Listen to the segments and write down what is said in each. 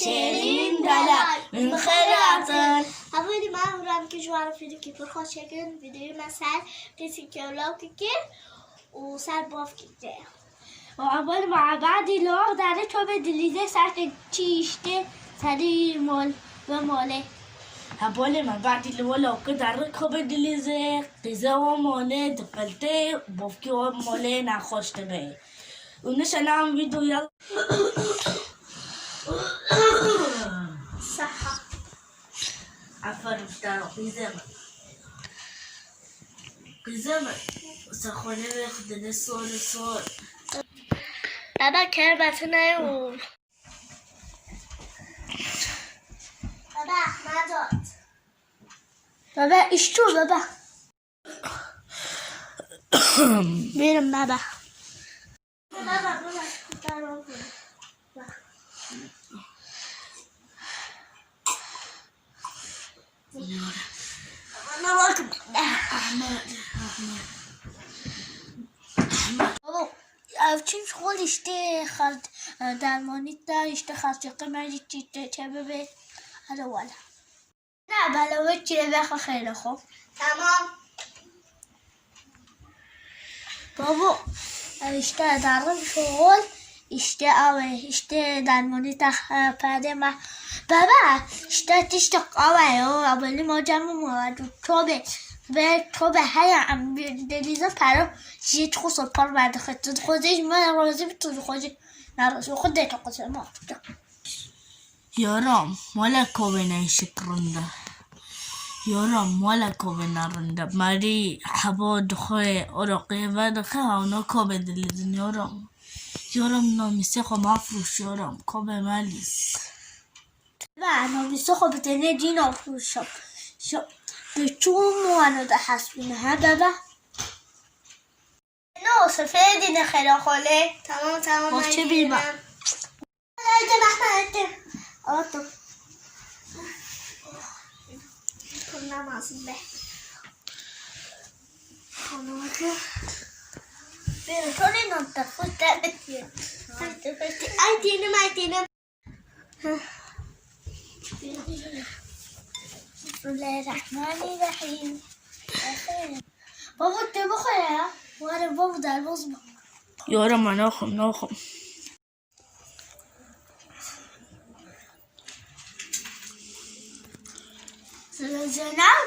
شیرین دلم من خیلی عطر اولی من اونم که جوار فیدی که پر خوش شکن ویدیو مثل کسی که اولاو که وسر باف که اول مع بعضی لغ داره تو به دلیزه سرت چیشته سری مال و ماله اول ما بعد لولا وكده خوب دلیزه قزا و ماله دقلته بافکی و ماله نخوشته به اونش الان ویدیو یاد صحة عفوا مشتاق قزمة سخونه بخدني صور بابا کربتونه و بابا احمدات بابا اشتو بابا بیرم بابا چون خود اشته خرد درمانی تا اشته خرد قیمتی چه ببین هذا ولا نه بلوه چیه بخوا خیلی خوب تمام بابا اشته درم شغل اشته آوه اشته درمانی تا پرده ما بابا اشته تشت قوه اولی ما جمع مواد تو به هم دلیزه پرا جیت خود پر بعد خودش من راضی تو خودش ناراضی خودت قصه ما یارم مالا کوبنه شکرنده یارم مالا کوبنه رنده ماری حبا دخواه ارقه و دخواه اونا کوبه دلیزن یارم نامیسه خو مفروش یارم کوبه مالیس و نامیسه خو بتنه دین افروشم به چون موانو ده حسبینه ها بابا نو سفیدی نخیره خاله تمام با چه بیمه لایده محمد آتو کنم از به خانواده بیره تو نیم تفوت دبتیه ایتینم بسم الله الرحمن الرحیم بابا تو بخواه واره بابا در باز با یارم من ناخم زنم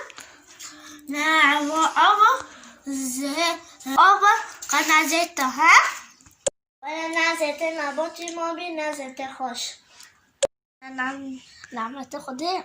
نه آبا آبا قد نزدت ها ولی نزدت نباتی ما بی نزدت خوش نعمت خوده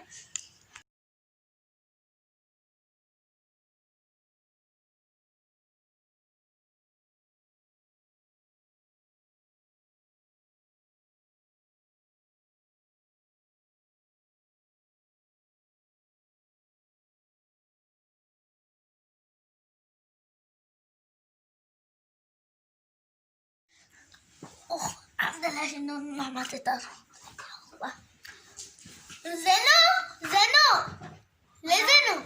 عبدالله شنو نعمت دار زنو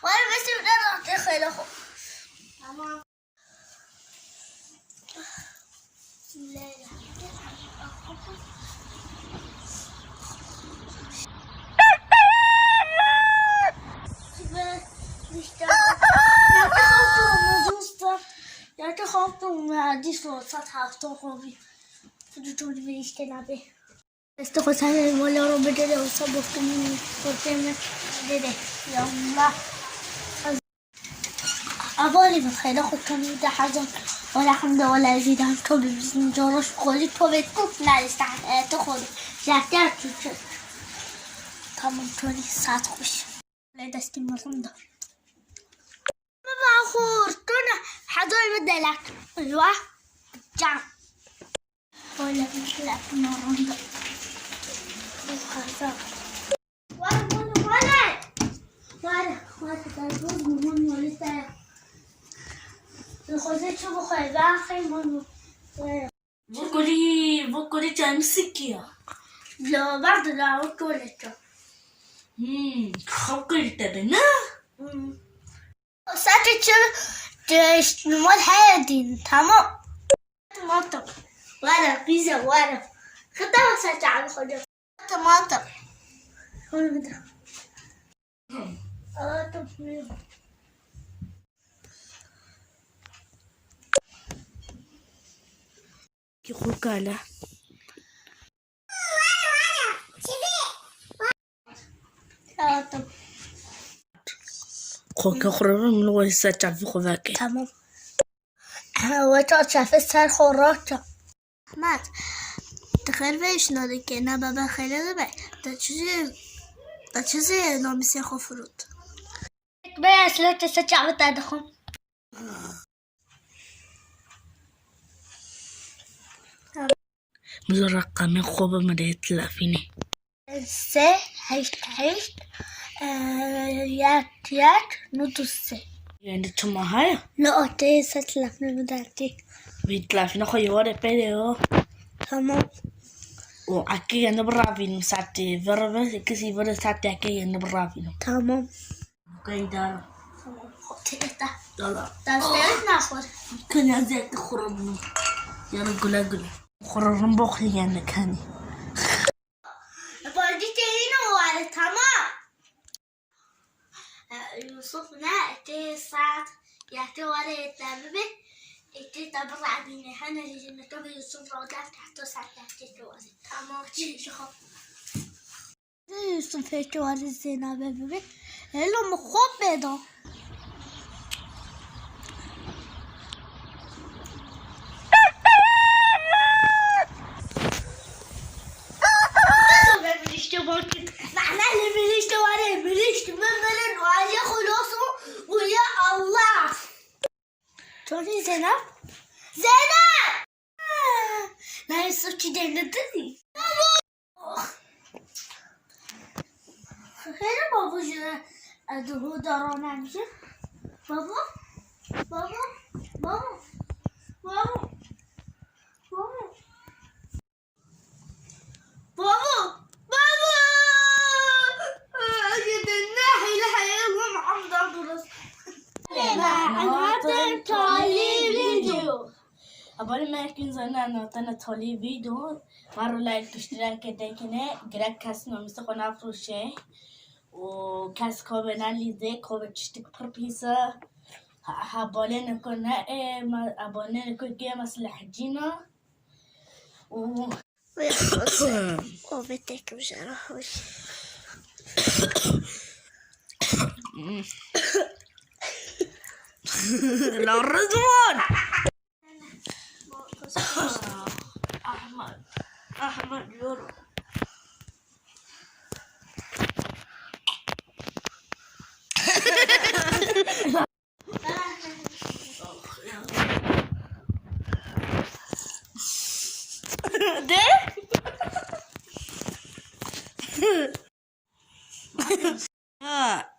وانا بس بدنا خير اخو تمام بسم الله jag tar hopp om det så satt här och vi för du trodde vi inte nabbe Esto cosa ne volevo vedere un sabbo perché vedere يلا أبالي بخير خدتني ده حاجة ولا حمد ولا زيد هم توبي بزن جارش خودی توبی توپ نریستن تخودی زهتر توچه تمام توری ساعت خوش لی دستی مرم دار بابا خورتونه حضوری بدلك ايوه جام ولا بدلك مرم دار ولا تربوز مهم ولسه الخوزة شو بخير باخي مهم بكري تمسكيها لا بعد لا وكلته خبرت بنا ساتش نمال هادين تمام مطب ولا بيزا ولا خدها ساتش على خدها طماطم كي خوكالا خوكا خرابة من ويسا تعرفي خوكا تمام وتا شاف سر خوراتا مات تخيل بيش نادي كنا بابا خيلة بي ده چیزی نامیسی خو فرود بی اصلا تسا چاوت داده خون مزر رقمي خوبة مديت لافيني 3 8 8 نوتو 3 يعني تما هاي لا أتي ستلافني مدارتي بيتلافينا خو يوري بيديو تمام وعكي أنا برافينو ساعتي فربة كسي فربة ساعتي عكي أنا برافينو تمام كاين دار تمام خطيتا يلا تستعد ناخذ كنا زيت خربنا يلا قلا خربنا بوخي عندك هاني بردي تهينا وعلى تمام يوسف نا ساعة يحتوي على التابة تبرع بيني حنا لجنة تبي يوسف روضات تحت ساعة تحتوي تمام شو يوسف يحتوي على الزينة بيبي هلو مخوب بيضا نحن اللي بنشتوي من وعليه خلاصه ويا الله توني زينب لا يصير كده ندري خير بابا جنا أدهو دارنا نمشي بابا بابا بابا بابا بابا بابا بابا أجد الناحية لحيهم عم ضربوا أنا تالي فيديو قبل ما يكون زنا نوتنا تولي فيديو مرة لايك اشتراك ديكنا جرك كاسنا مسقنا فروشة وكاس كوبنا اللي زي كوب تشتك بربيسة هبالين كنا ما أبالين كل جيم أصلح جينا و وبتك مش عارفة لا رضوان أحمد يورو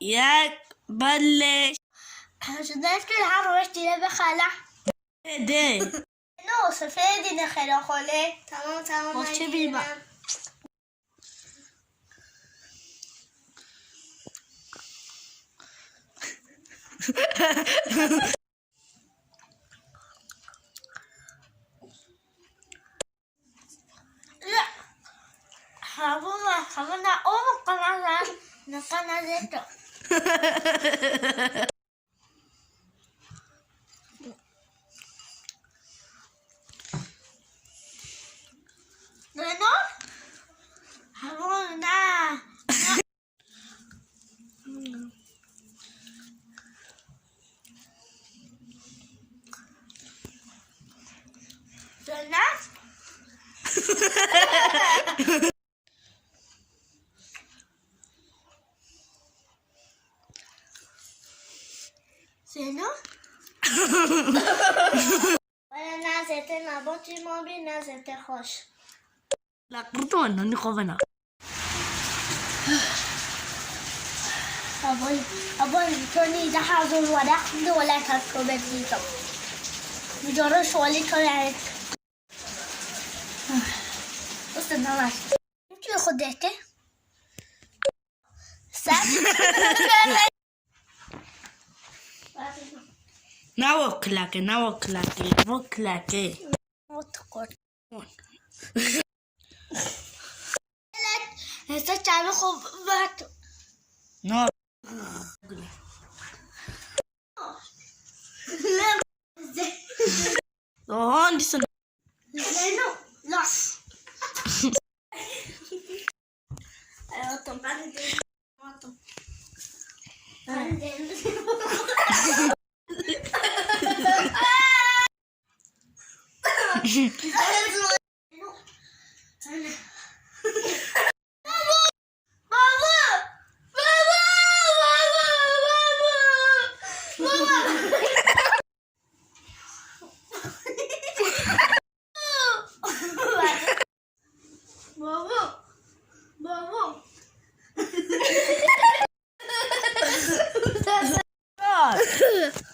ياك بلش شدت كل حروش تيجي بخلا دي نو سفيدي نخلا خاله تمام وش بيبا لا حبنا قناة نقنا زيتو نو حبنا سينو ولا نازلت نباتي ما بي نازلت خوش لا قرطون هني خوفنا أبوي توني ده حاضر ولا تركب بيتو بجرو شوالي توني بس نماش انتو خديته ساعة ناوكلاكي وتقول خبات. No. Oh, di sana. زينو لا. ايوه طبعا.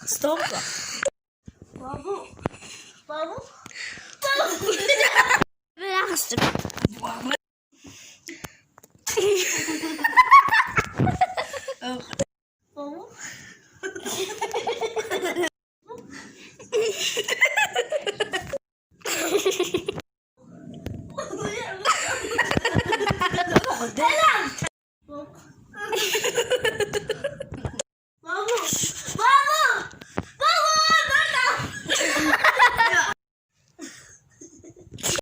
Stop. Babu. Babu. Relax.